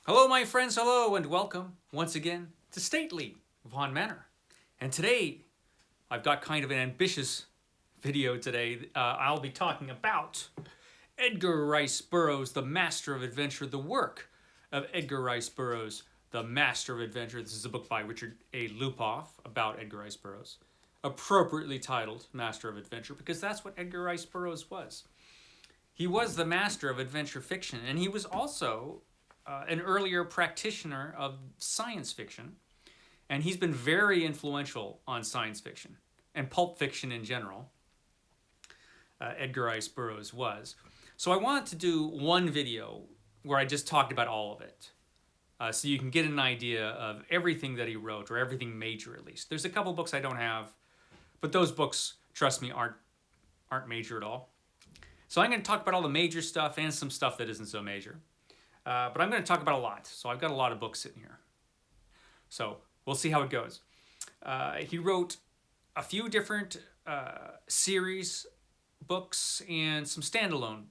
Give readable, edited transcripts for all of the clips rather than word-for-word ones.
Hello, my friends, hello, and welcome once again to Stately Von Manor. And today, I've got kind of an ambitious video today. I'll be talking about Edgar Rice Burroughs, the Master of Adventure, the work of Edgar Rice Burroughs, the Master of Adventure. This is a book by Richard A. Lupoff about Edgar Rice Burroughs, appropriately titled Master of Adventure, because that's what Edgar Rice Burroughs was. He was the master of adventure fiction, and he was also an earlier practitioner of science fiction, and he's been very influential on science fiction and pulp fiction in general. Edgar Rice Burroughs was. So I wanted to do one video where I just talked about all of it, so you can get an idea of everything that he wrote, or everything major at least. There's a couple books I don't have, but those books, trust me, aren't major at all. So I'm going to talk about all the major stuff and some stuff that isn't so major. But I'm going to talk about a lot. So I've got a lot of books sitting here. So we'll see how it goes. He wrote a few different series books and some standalone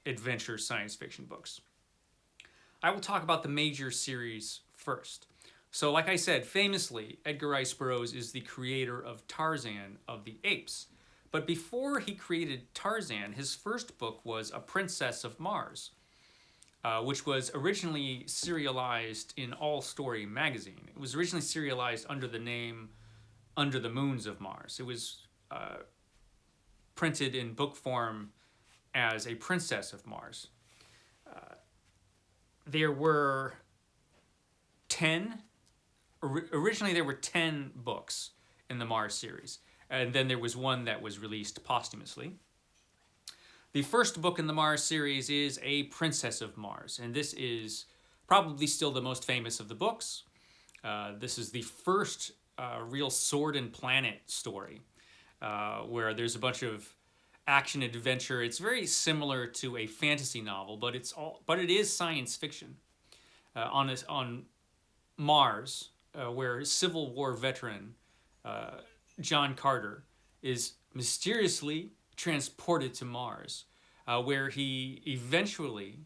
adventure science fiction books. I will talk about the major series first. So like I said, famously, Edgar Rice Burroughs is the creator of Tarzan of the Apes. But before he created Tarzan, his first book was A Princess of Mars, which was originally serialized in All Story magazine. It was originally serialized under the name Under the Moons of Mars. It was printed in book form as A Princess of Mars. There were 10, originally there were 10 books in the Mars series. And then there was one that was released posthumously. The first book in the Mars series is A Princess of Mars, and this is probably still the most famous of the books. This is the first real sword and planet story, where there's a bunch of action adventure. It's very similar to a fantasy novel, but it is science fiction. On Mars, where Civil War veteran John Carter is mysteriously transported to Mars, where he eventually,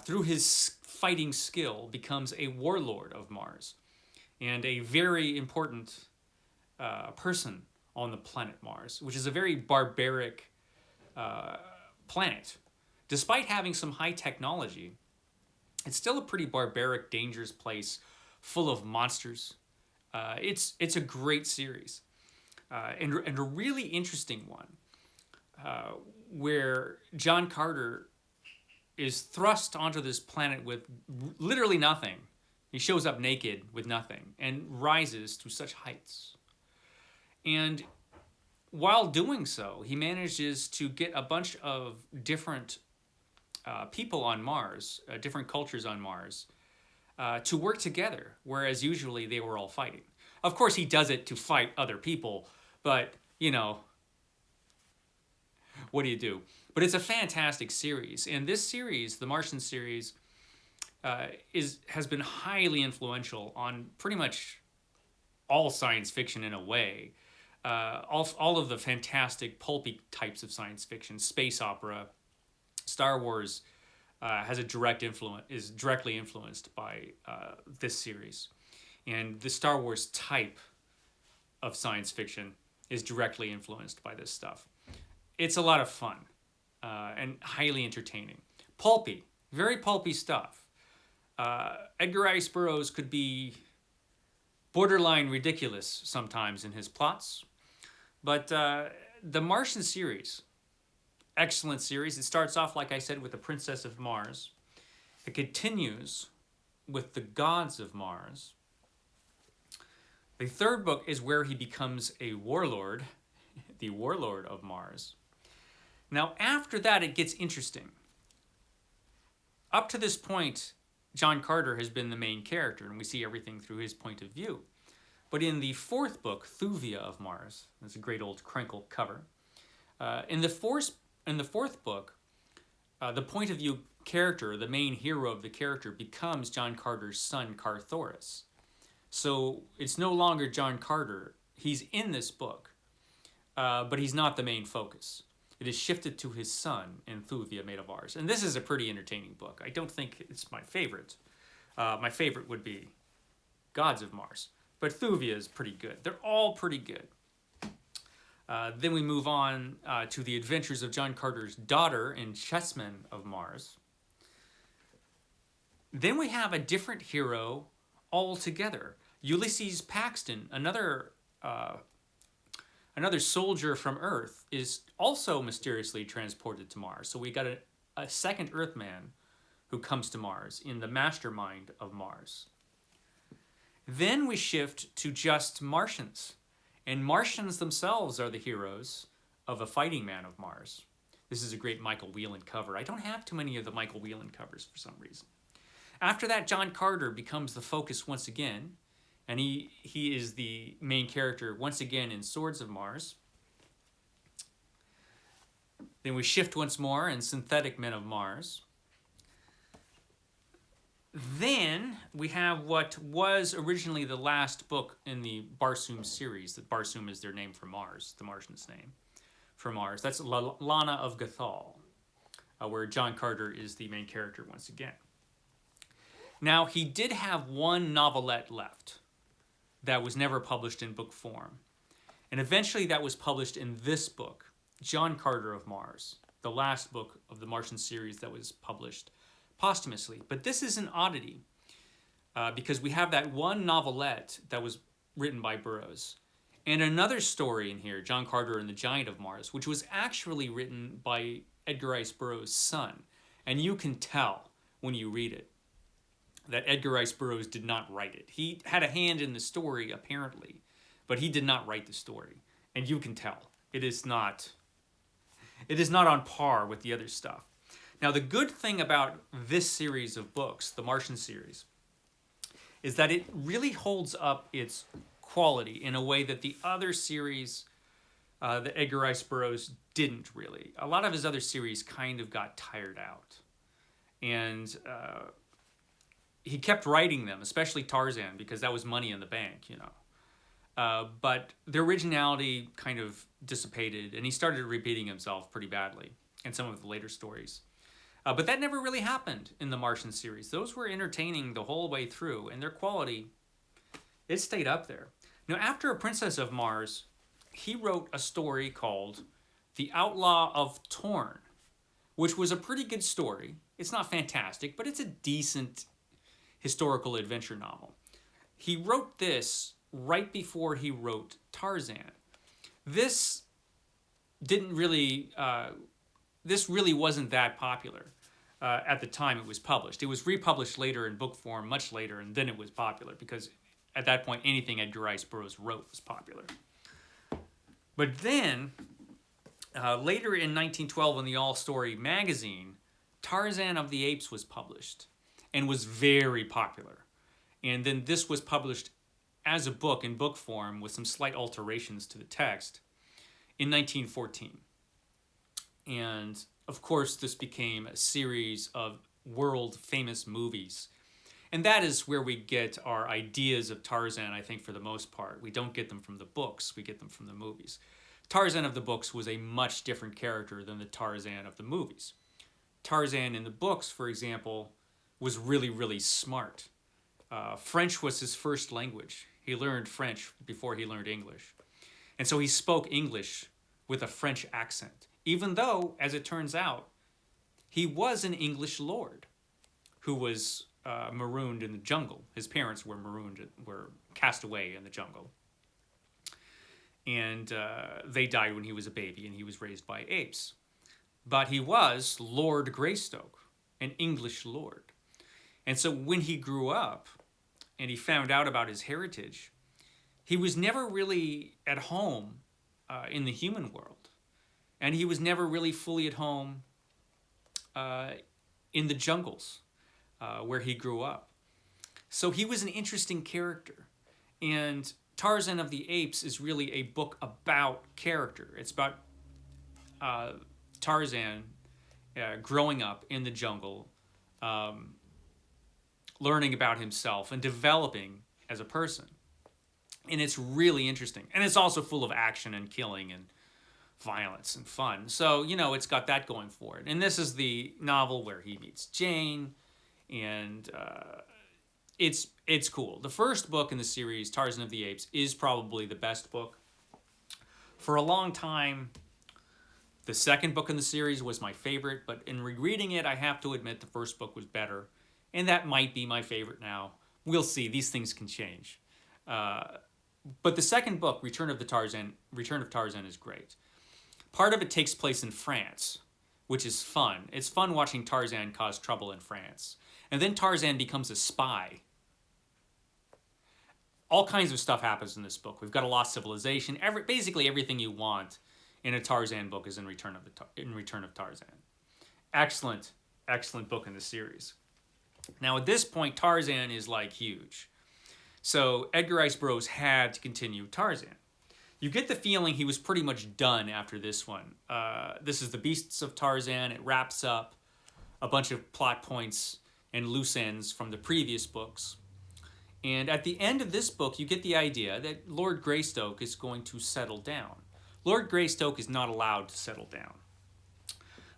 through his fighting skill, becomes a warlord of Mars and a very important person on the planet Mars, which is a very barbaric planet. Despite having some high technology, it's still a pretty barbaric, dangerous place full of monsters. It's a great series, and a really interesting one, where John Carter is thrust onto this planet with literally nothing. He shows up naked with nothing and rises to such heights. And while doing so, he manages to get a bunch of different people on Mars, different cultures on Mars, to work together, whereas usually they were all fighting. Of course, he does it to fight other people, but, you know, what do you do? But it's a fantastic series, and this series, the Martian series, has been highly influential on pretty much all science fiction in a way. All of the fantastic pulpy types of science fiction, space opera, Star Wars, has a direct influence, is directly influenced by this series, and the Star Wars type of science fiction is directly influenced by this stuff. It's a lot of fun and highly entertaining. Pulpy, very pulpy stuff. Edgar Rice Burroughs could be borderline ridiculous sometimes in his plots, but the Martian series, excellent series. It starts off, like I said, with the Princess of Mars. It continues with the Gods of Mars. The third book is where he becomes a warlord, the Warlord of Mars. Now, after that, it gets interesting. Up to this point, John Carter has been the main character, and we see everything through his point of view. But in the fourth book, Thuvia of Mars, that's a great old crinkle cover. In the fourth book, the point of view character, the main hero of the character, becomes John Carter's son, Carthoris. So it's no longer John Carter. He's in this book, but he's not the main focus. it is shifted to his son in Thuvia Made of Mars. And this is a pretty entertaining book. I don't think it's my favorite. My favorite would be Gods of Mars. But Thuvia is pretty good. They're all pretty good. Then we move on to the adventures of John Carter's daughter in Chessmen of Mars. Then we have a different hero altogether. Ulysses Paxton, another soldier from Earth, is also mysteriously transported to Mars. So we got a second Earthman who comes to Mars in the mastermind of Mars. Then we shift to just Martians. And Martians themselves are the heroes of A Fighting Man of Mars. This is a great Michael Whelan cover. I don't have too many of the Michael Whelan covers for some reason. After that, John Carter becomes the focus once again, and he is the main character once again in Swords of Mars. Then we shift once more in Synthetic Men of Mars. Then we have what was originally the last book in the Barsoom series. That Barsoom is their name for Mars, the Martian's name for Mars. That's Lana of Gathal, where John Carter is the main character once again. Now, he did have one novelette left that was never published in book form. And eventually that was published in this book, John Carter of Mars, the last book of the Martian series that was published posthumously. But this is an oddity because we have that one novelette that was written by Burroughs and another story in here, John Carter and the Giant of Mars, which was actually written by Edgar Rice Burroughs' son. And you can tell when you read it that Edgar Rice Burroughs did not write it. He had a hand in the story, apparently, but he did not write the story. And you can tell. It is not on par with the other stuff. Now, the good thing about this series of books, the Martian series, is that it really holds up its quality in a way that the other series that Edgar Rice Burroughs didn't really. A lot of his other series kind of got tired out. And he kept writing them, especially Tarzan, because that was money in the bank, you know. But the originality kind of dissipated, and he started repeating himself pretty badly in some of the later stories. But that never really happened in the Martian series. Those were entertaining the whole way through, and their quality, it stayed up there. Now, after A Princess of Mars, he wrote a story called The Outlaw of Torn, which was a pretty good story. It's not fantastic, but it's a decent historical adventure novel. He wrote this right before he wrote Tarzan. This really wasn't that popular at the time it was published. It was republished later in book form, much later, and then it was popular because at that point anything Edgar Rice Burroughs wrote was popular. But then, later in 1912 in the All Story magazine, Tarzan of the Apes was published and was very popular. And then this was published as a book in book form with some slight alterations to the text in 1914. And of course, this became a series of world-famous movies. And that is where we get our ideas of Tarzan, I think, for the most part. We don't get them from the books, we get them from the movies. Tarzan of the books was a much different character than the Tarzan of the movies. Tarzan in the books, for example, was really, really smart. French was his first language. He learned French before he learned English. And so he spoke English with a French accent, even though, as it turns out, he was an English lord who was marooned in the jungle. His parents were were cast away in the jungle. And they died when he was a baby, and he was raised by apes. But he was Lord Greystoke, an English lord. And so when he grew up and he found out about his heritage, he was never really at home in the human world. And he was never really fully at home in the jungles where he grew up. So he was an interesting character. And Tarzan of the Apes is really a book about character. It's about Tarzan growing up in the jungle, learning about himself and developing as a person. And it's really interesting. And it's also full of action and killing and violence and fun. So, you know, it's got that going for it. And this is the novel where he meets Jane, and it's cool. The first book in the series, Tarzan of the Apes, is probably the best book. For a long time, the second book in the series was my favorite, but in rereading it, I have to admit the first book was better, and that might be my favorite now. We'll see. These things can change. But the second book, Return of Tarzan, is great. Part of it takes place in France, which is fun. It's fun watching Tarzan cause trouble in France. And then Tarzan becomes a spy. All kinds of stuff happens in this book. We've got a lost civilization. Basically everything you want in a Tarzan book is in Return of Tarzan. Excellent, excellent book in the series. Now at this point, Tarzan is like huge. So Edgar Rice Burroughs had to continue Tarzan. You get the feeling he was pretty much done after this one. This is The Beasts of Tarzan. It wraps up a bunch of plot points and loose ends from the previous books. And at the end of this book, you get the idea that Lord Greystoke is going to settle down. Lord Greystoke is not allowed to settle down.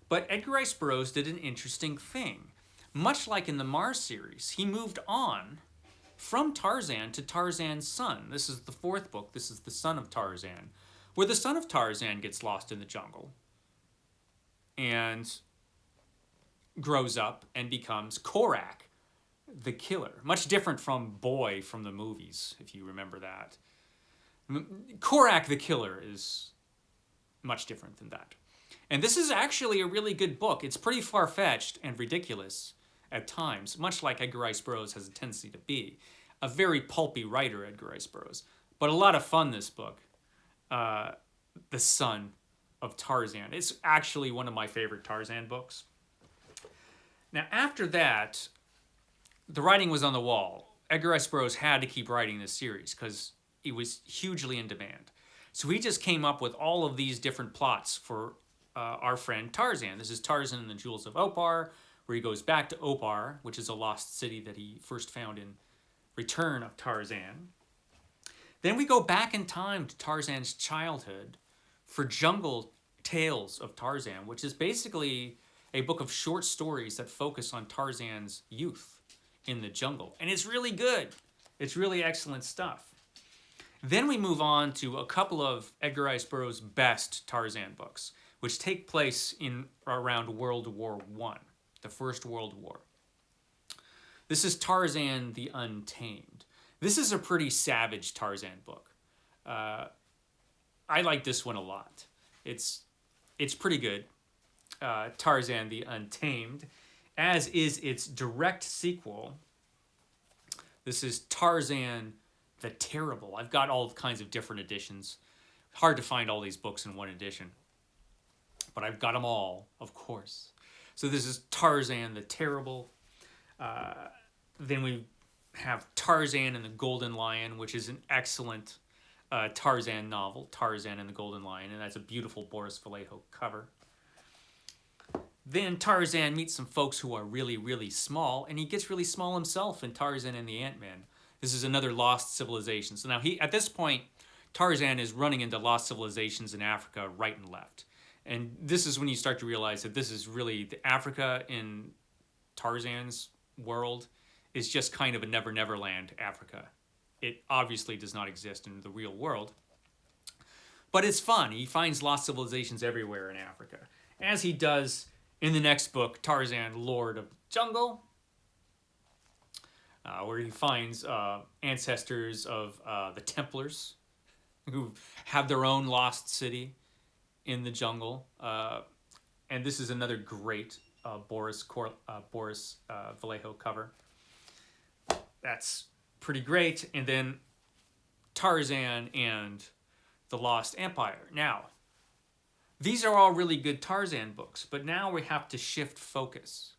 But Edgar Rice Burroughs did an interesting thing. Much like in the Mars series, he moved on from Tarzan to Tarzan's son. This is the fourth book. This is The Son of Tarzan, where the son of Tarzan gets lost in the jungle and grows up and becomes Korak, the killer. Much different from Boy from the movies, if you remember that. Korak the killer is much different than that. And this is actually a really good book. It's pretty far-fetched and ridiculous at times, much like Edgar Rice Burroughs has a tendency to be. A very pulpy writer, Edgar Rice Burroughs. But a lot of fun, this book. The Son of Tarzan. It's actually one of my favorite Tarzan books. Now, after that, the writing was on the wall. Edgar Rice Burroughs had to keep writing this series because it was hugely in demand. So he just came up with all of these different plots for our friend Tarzan. This is Tarzan and the Jewels of Opar, where he goes back to Opar, which is a lost city that he first found in Return of Tarzan. Then we go back in time to Tarzan's childhood for Jungle Tales of Tarzan, which is basically a book of short stories that focus on Tarzan's youth in the jungle. And it's really good. It's really excellent stuff. Then we move on to a couple of Edgar Rice Burroughs' best Tarzan books, which take place in around World War I, the First World War. This is Tarzan the Untamed. This is a pretty savage Tarzan book. I like this one a lot. It's pretty good. Tarzan the Untamed, as is its direct sequel. This is Tarzan the Terrible. I've got all kinds of different editions. Hard to find all these books in one edition, but I've got them all, of course. So this is Tarzan the Terrible. Then we have Tarzan and the Golden Lion, which is an excellent Tarzan novel, Tarzan and the Golden Lion, and that's a beautiful Boris Vallejo cover. Then Tarzan meets some folks who are really, really small, and he gets really small himself in Tarzan and the Ant-Man. This is another lost civilization. So now at this point, Tarzan is running into lost civilizations in Africa right and left. And this is when you start to realize that this is really, the Africa in Tarzan's world is just kind of a Never Never Land Africa. It obviously does not exist in the real world. But it's fun. He finds lost civilizations everywhere in Africa, as he does in the next book, Tarzan, Lord of the Jungle, where he finds ancestors of the Templars who have their own lost city in the jungle. And this is another great Boris Vallejo cover. That's pretty great. And then Tarzan and the Lost Empire. Now, these are all really good Tarzan books, but now we have to shift focus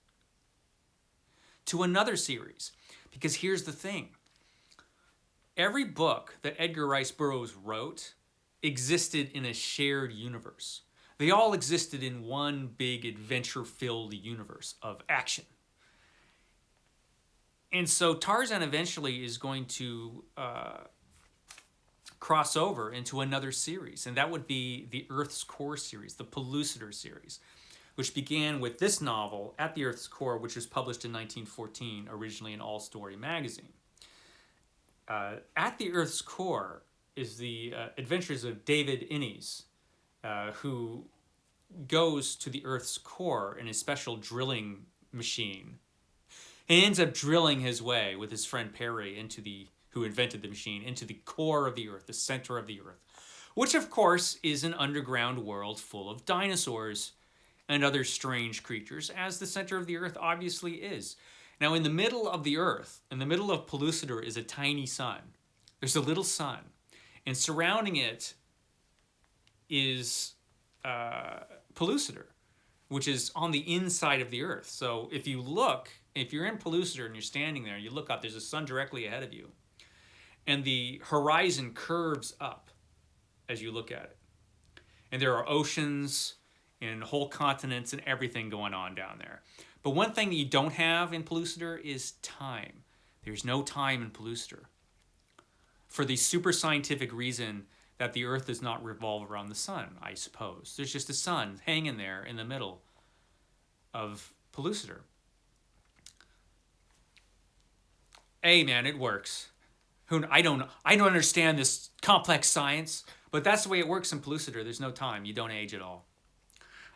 to another series. Because here's the thing. Every book that Edgar Rice Burroughs wrote existed in a shared universe. They all existed in one big adventure-filled universe of action. And so Tarzan eventually is going to cross over into another series, and that would be the Earth's Core series, the Pellucidar series, which began with this novel, At the Earth's Core, which was published in 1914, originally in All Story magazine. At the Earth's Core is the adventures of David Innes, who goes to the Earth's core in a special drilling machine. He ends up drilling his way with his friend Perry who invented the machine, into the core of the Earth, the center of the Earth, which of course is an underground world full of dinosaurs and other strange creatures, as the center of the Earth obviously is. Now, in the middle of the Earth, in the middle of Pellucidar, is a tiny sun. There's a little sun, and surrounding it is Pellucidar, which is on the inside of the Earth. So if you're in Pellucidar and you're standing there, you look up, there's a sun directly ahead of you, and the horizon curves up as you look at it. And there are oceans and whole continents and everything going on down there. But one thing that you don't have in Pellucidar is time. There's no time in Pellucidar, for the super scientific reason that the Earth does not revolve around the sun, I suppose. There's just a sun hanging there in the middle of Pellucidar. Hey man, it works. I don't understand this complex science, but that's the way it works in Pellucidar. There's no time. You don't age at all.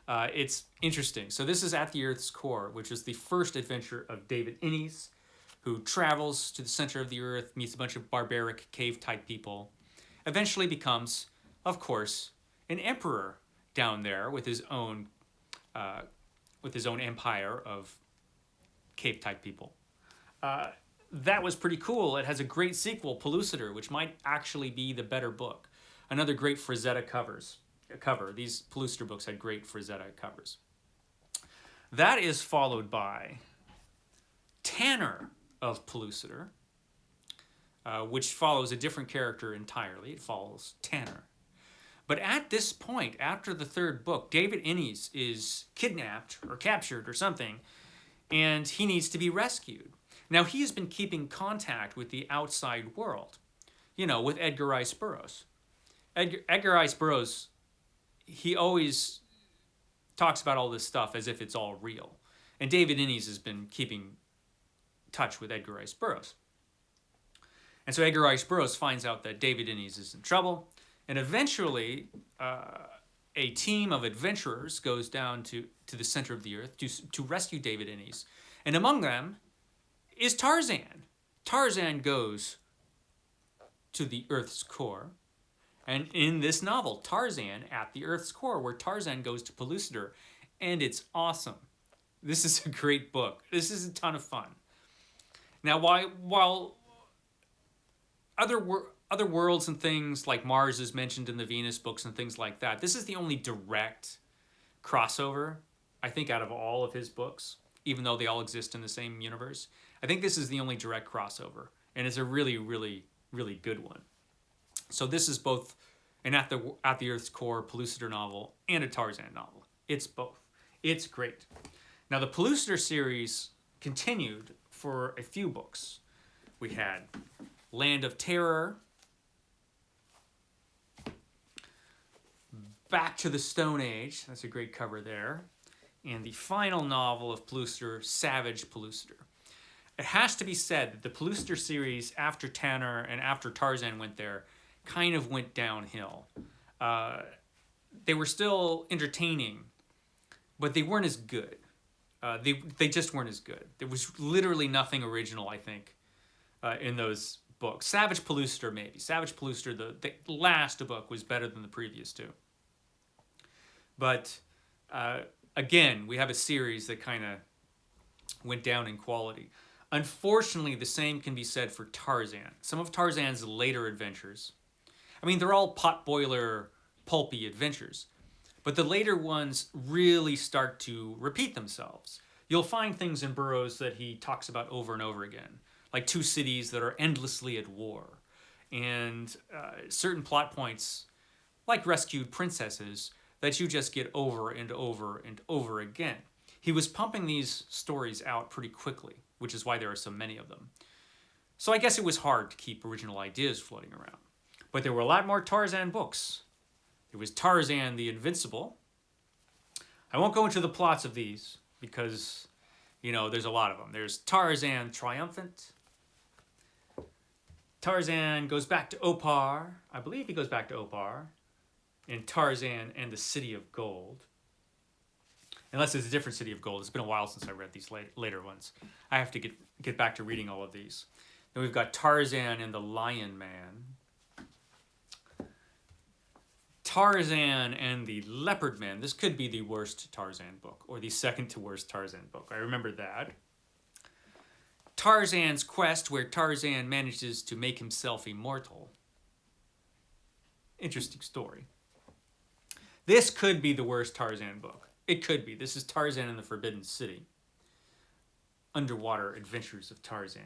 It's interesting. So this is At the Earth's Core, which is the first adventure of David Innes, who travels to the center of the Earth, meets a bunch of barbaric cave-type people, eventually becomes, of course, an emperor down there with his own empire of cave-type people. That was pretty cool. It has a great sequel, Pellucidar, which might actually be the better book. Another great Frazetta cover. These Pellucidar books had great Frazetta covers. That is followed by Tanner of Pellucidar, which follows a different character entirely. It follows Tanner. But at this point, after the third book, David Innes is kidnapped or captured or something, and he needs to be rescued. Now, he has been keeping contact with the outside world, with Edgar Rice Burroughs. Edgar Rice Burroughs, he always talks about all this stuff as if it's all real. And David Innes has been keeping touch with Edgar Rice Burroughs. And so Edgar Rice Burroughs finds out that David Innes is in trouble, and eventually a team of adventurers goes down to the center of the Earth to rescue David Innes. And among them is Tarzan. Tarzan goes to the Earth's core. And in this novel, Tarzan at the Earth's Core, where Tarzan goes to Pellucidar, and it's awesome. This is a great book. This is a ton of fun. Now, while other worlds and things like Mars is mentioned in the Venus books and things like that, this is the only direct crossover, I think, out of all of his books, even though they all exist in the same universe. I think this is the only direct crossover, and it's a really, really, really good one. So this is both an At the Earth's Core Pellucidar novel and a Tarzan novel. It's both. It's great. Now, the Pellucidar series continued for a few books. We had Land of Terror, Back to the Stone Age. That's a great cover there. And the final novel of Pellucidar, Savage Pellucidar. It has to be said that the Pellucidar series, after Tanner and after Tarzan went there, kind of went downhill. They were still entertaining, but they weren't as good. They just weren't as good. There was literally nothing original, I think, in those books. Savage Pellucidar, maybe. Savage Pellucidar, the last book, was better than the previous two. But again, we have a series that kind of went down in quality. Unfortunately, the same can be said for Tarzan. Some of Tarzan's later adventures, I mean, they're all potboiler, pulpy adventures, but the later ones really start to repeat themselves. You'll find things in Burroughs that he talks about over and over again, like two cities that are endlessly at war, and certain plot points, like rescued princesses, that you just get over and over and over again. He was pumping these stories out pretty quickly, which is why there are so many of them. So I guess it was hard to keep original ideas floating around. But there were a lot more Tarzan books. There was Tarzan the Invincible. I won't go into the plots of these because, you know, there's a lot of them. There's Tarzan Triumphant. Tarzan goes back to Opar. I believe he goes back to Opar. In Tarzan and the City of Gold. Unless it's a different City of Gold. It's been a while since I read these later ones. I have to get back to reading all of these. Then we've got Tarzan and the Lion Man. Tarzan and the Leopard Man. This could be the worst Tarzan book, or the second to worst Tarzan book. I remember that. Tarzan's Quest, where Tarzan manages to make himself immortal. Interesting story. This could be the worst Tarzan book. It could be. This is Tarzan in the Forbidden City. Underwater Adventures of Tarzan.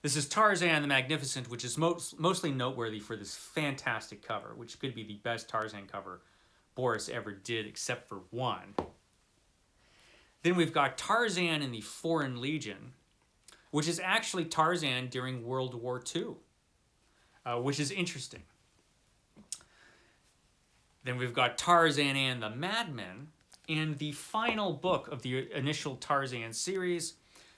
This is Tarzan the Magnificent, which is mostly noteworthy for this fantastic cover, which could be the best Tarzan cover Boris ever did, except for one. Then we've got Tarzan in the Foreign Legion, which is actually Tarzan during World War II, which is interesting. Then we've got Tarzan and the Madmen, and the final book of the initial Tarzan series,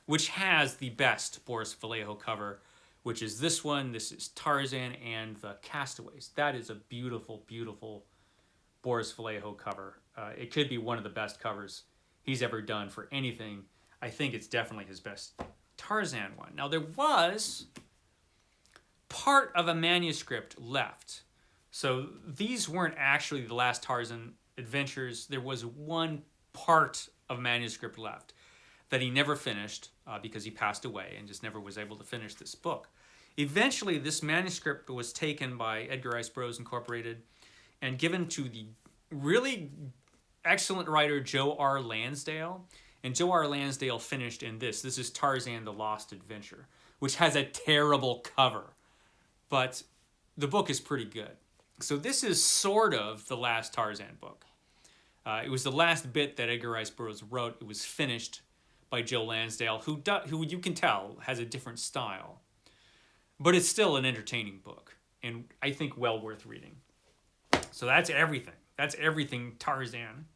which has the best Boris Vallejo cover, which is this one. This is Tarzan and the Castaways. That is a beautiful, beautiful Boris Vallejo cover. It could be one of the best covers he's ever done for anything. I think it's definitely his best Tarzan one. Now, there was part of a manuscript left. So these weren't actually the last Tarzan adventures. There was one part of manuscript left that he never finished because he passed away and just never was able to finish this book. Eventually, this manuscript was taken by Edgar Rice Burroughs Incorporated and given to the really excellent writer Joe R. Lansdale. And Joe R. Lansdale finished in this. This is Tarzan the Lost Adventure, which has a terrible cover. But the book is pretty good. So this is sort of the last Tarzan book. It was the last bit that Edgar Rice Burroughs wrote. It was finished by Joe Lansdale, who you can tell has a different style. But it's still an entertaining book, and I think well worth reading. So that's everything. That's everything Tarzan,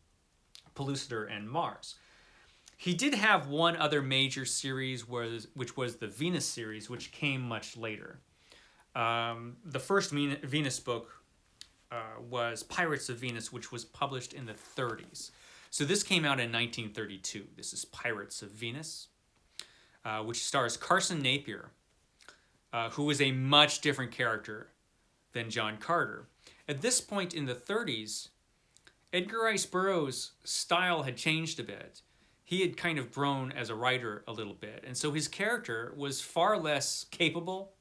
Pellucidar, and Mars. He did have one other major series, which was the Venus series, which came much later. The first Venus book was Pirates of Venus, which was published in the 30s. So this came out in 1932. This is Pirates of Venus, which stars Carson Napier, who is a much different character than John Carter. At this point in the 30s, Edgar Rice Burroughs' style had changed a bit. He had kind of grown as a writer a little bit, and so his character was far less capable,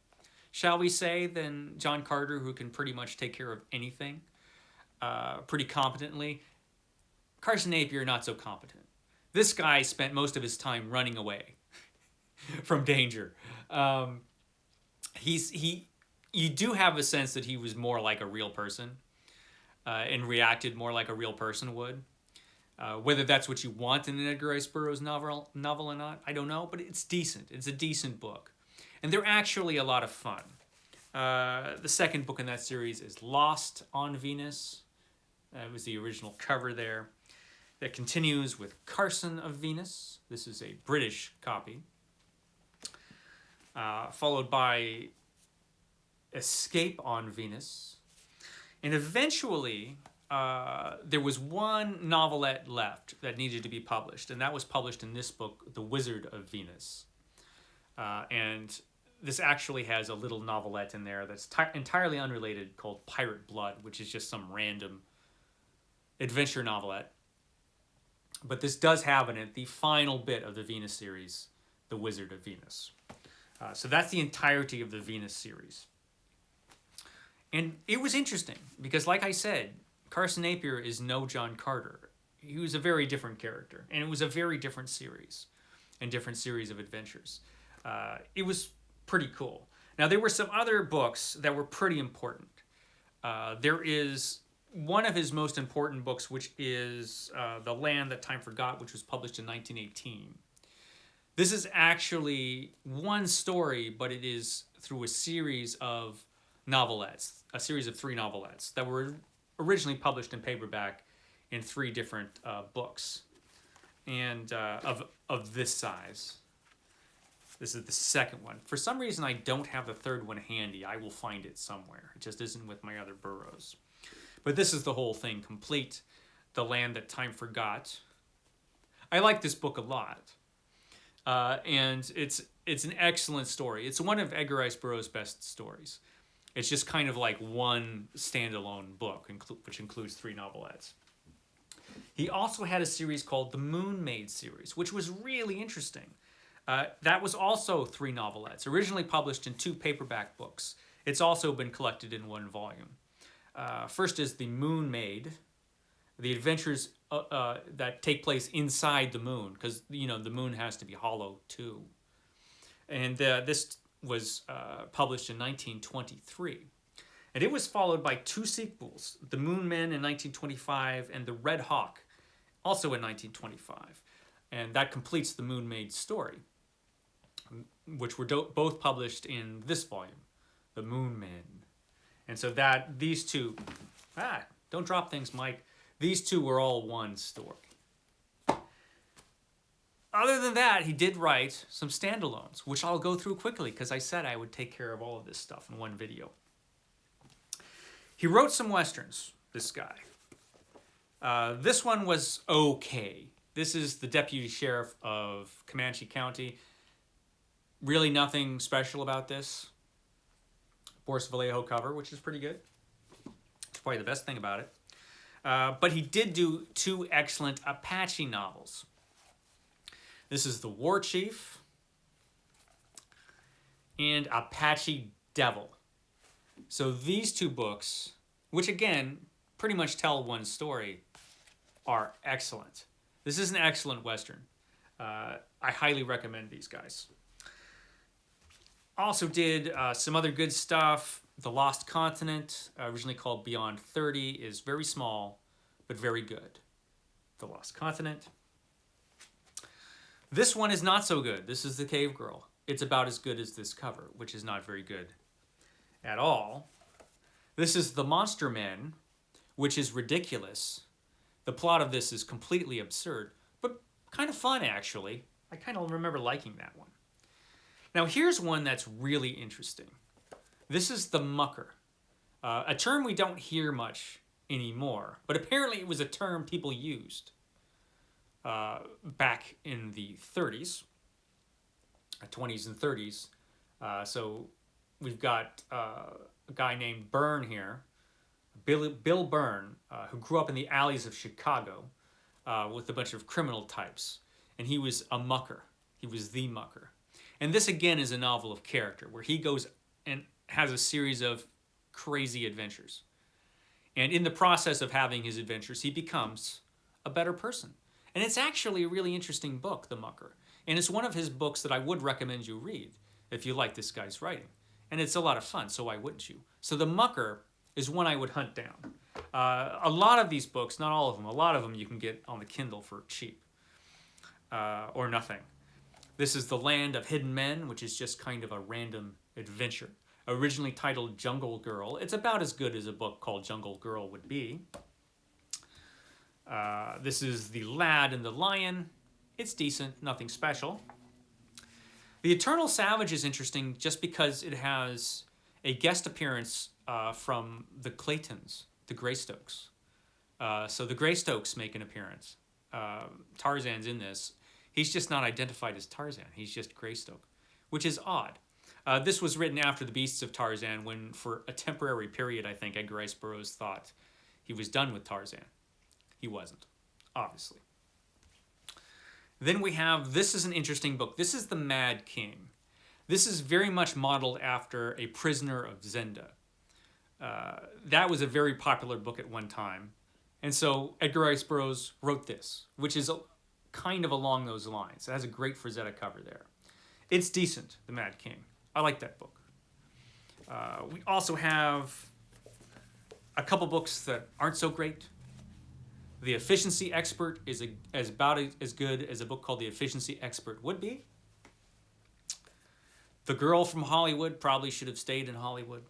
shall we say, than John Carter, who can pretty much take care of anything pretty competently. Carson Napier, not so competent. This guy spent most of his time running away from danger. You do have a sense that he was more like a real person and reacted more like a real person would. Whether that's what you want in an Edgar Rice Burroughs novel or not, I don't know, but it's decent. It's a decent book. And they're actually a lot of fun. The second book in that series is Lost on Venus. That was the original cover there. That continues with Carson of Venus. This is a British copy. Followed by Escape on Venus. And eventually, there was one novelette left that needed to be published. And that was published in this book, The Wizard of Venus. And this actually has a little novelette in there that's entirely unrelated called Pirate Blood, which is just some random adventure novelette. But this does have in it the final bit of the Venus series, The Wizard of Venus. So that's the entirety of the Venus series. And it was interesting because, like I said, Carson Napier is no John Carter. He was a very different character, and it was a very different series and different series of adventures. It was pretty cool. Now, there were some other books that were pretty important. There is one of his most important books, which is The Land That Time Forgot, which was published in 1918. This is actually one story, but it is through a series of novelettes, a series of 3 novelettes that were originally published in paperback in 3 different books, and of this size. This is the second one. For some reason, I don't have the third one handy. I will find it somewhere. It just isn't with my other Burroughs. But this is the whole thing complete. The Land That Time Forgot. I like this book a lot. And it's an excellent story. It's one of Edgar Rice Burroughs' best stories. It's just kind of like one standalone book, which includes 3 novelettes. He also had a series called the Moon Maid series, which was really interesting. That was also 3 novelettes, originally published in 2 paperback books. It's also been collected in 1 volume. First is the Moon Maid, the adventures that take place inside the moon, because the moon has to be hollow too. And this was published in 1923. And it was followed by 2 sequels, The Moon Men in 1925 and The Red Hawk, also in 1925. And that completes the Moon Maid story, which were both published in this volume, The Moon Men. And so these 2, don't drop things, Mike. These 2 were all one story. Other than that, he did write some standalones, which I'll go through quickly because I said I would take care of all of this stuff in one video. He wrote some westerns, this guy. This one was okay. This is the deputy sheriff of Comanche County. Really nothing special about this. Boris Vallejo cover, which is pretty good. It's probably the best thing about it. But he did do 2 excellent Apache novels. This is The War Chief and Apache Devil. So these 2 books, which again, pretty much tell one story, are excellent. This is an excellent Western. I highly recommend these guys. Also did some other good stuff. The Lost Continent, originally called Beyond 30, is very small, but very good. The Lost Continent. This one is not so good. This is The Cave Girl. It's about as good as this cover, which is not very good at all. This is The Monster Men, which is ridiculous. The plot of this is completely absurd, but kind of fun, actually. I kind of remember liking that one. Now, here's one that's really interesting. This is The Mucker, a term we don't hear much anymore, but apparently it was a term people used back in the 30s, 20s and 30s. So we've got a guy named Byrne here, Bill Byrne, who grew up in the alleys of Chicago with a bunch of criminal types. And he was a mucker. He was the mucker. And this, again, is a novel of character where he goes and has a series of crazy adventures. And in the process of having his adventures, he becomes a better person. And it's actually a really interesting book, The Mucker. And it's one of his books that I would recommend you read if you like this guy's writing. And it's a lot of fun, so why wouldn't you? So The Mucker is one I would hunt down. A lot of these books, not all of them, a lot of them you can get on the Kindle for cheap or nothing. This is The Land of Hidden Men, which is just kind of a random adventure. Originally titled Jungle Girl. It's about as good as a book called Jungle Girl would be. This is The Lad and the Lion. It's decent, nothing special. The Eternal Savage is interesting just because it has a guest appearance from the Claytons, the Greystokes. So the Greystokes make an appearance. Tarzan's in this. He's just not identified as Tarzan. He's just Greystoke, which is odd. This was written after The Beasts of Tarzan when, for a temporary period, I think, Edgar Rice Burroughs thought he was done with Tarzan. He wasn't, obviously. Then we have, this is an interesting book. This is The Mad King. This is very much modeled after A Prisoner of Zenda. That was a very popular book at one time. And so Edgar Rice Burroughs wrote this, which is kind of along those lines. It has a great Frazetta cover there. It's decent, The Mad King. I like that book. We also have a couple books that aren't so great. The Efficiency Expert is about as good as a book called The Efficiency Expert would be. The Girl from Hollywood probably should have stayed in Hollywood.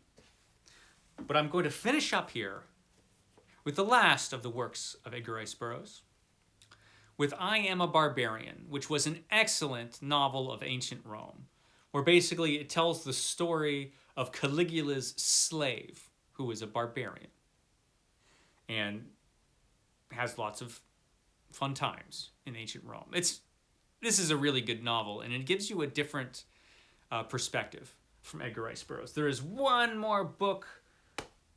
But I'm going to finish up here with the last of the works of Edgar Rice Burroughs, with I Am a Barbarian, which was an excellent novel of ancient Rome, where basically it tells the story of Caligula's slave, who was a barbarian, and has lots of fun times in ancient Rome. This is a really good novel, and it gives you a different perspective from Edgar Rice Burroughs. There is one more book,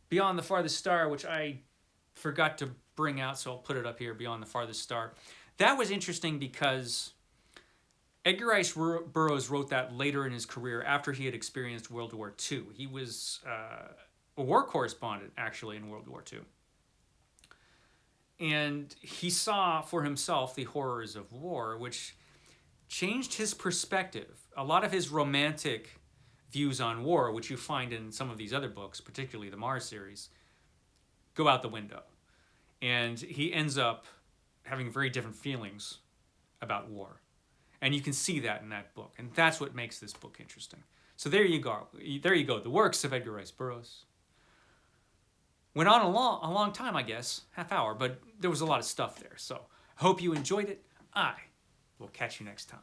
Beyond the Farthest Star, which I forgot to bring out, so I'll put it up here, Beyond the Farthest Star. That was interesting because Edgar Rice Burroughs wrote that later in his career after he had experienced World War II. He was a war correspondent, actually, in World War II. And he saw for himself the horrors of war, which changed his perspective. A lot of his romantic views on war, which you find in some of these other books, particularly the Mars series, go out the window. And he ends up having very different feelings about war. And you can see that in that book. And that's what makes this book interesting. So there you go. There you go. The works of Edgar Rice Burroughs. Went on a long time, I guess. Half hour. But there was a lot of stuff there. So I hope you enjoyed it. I will catch you next time.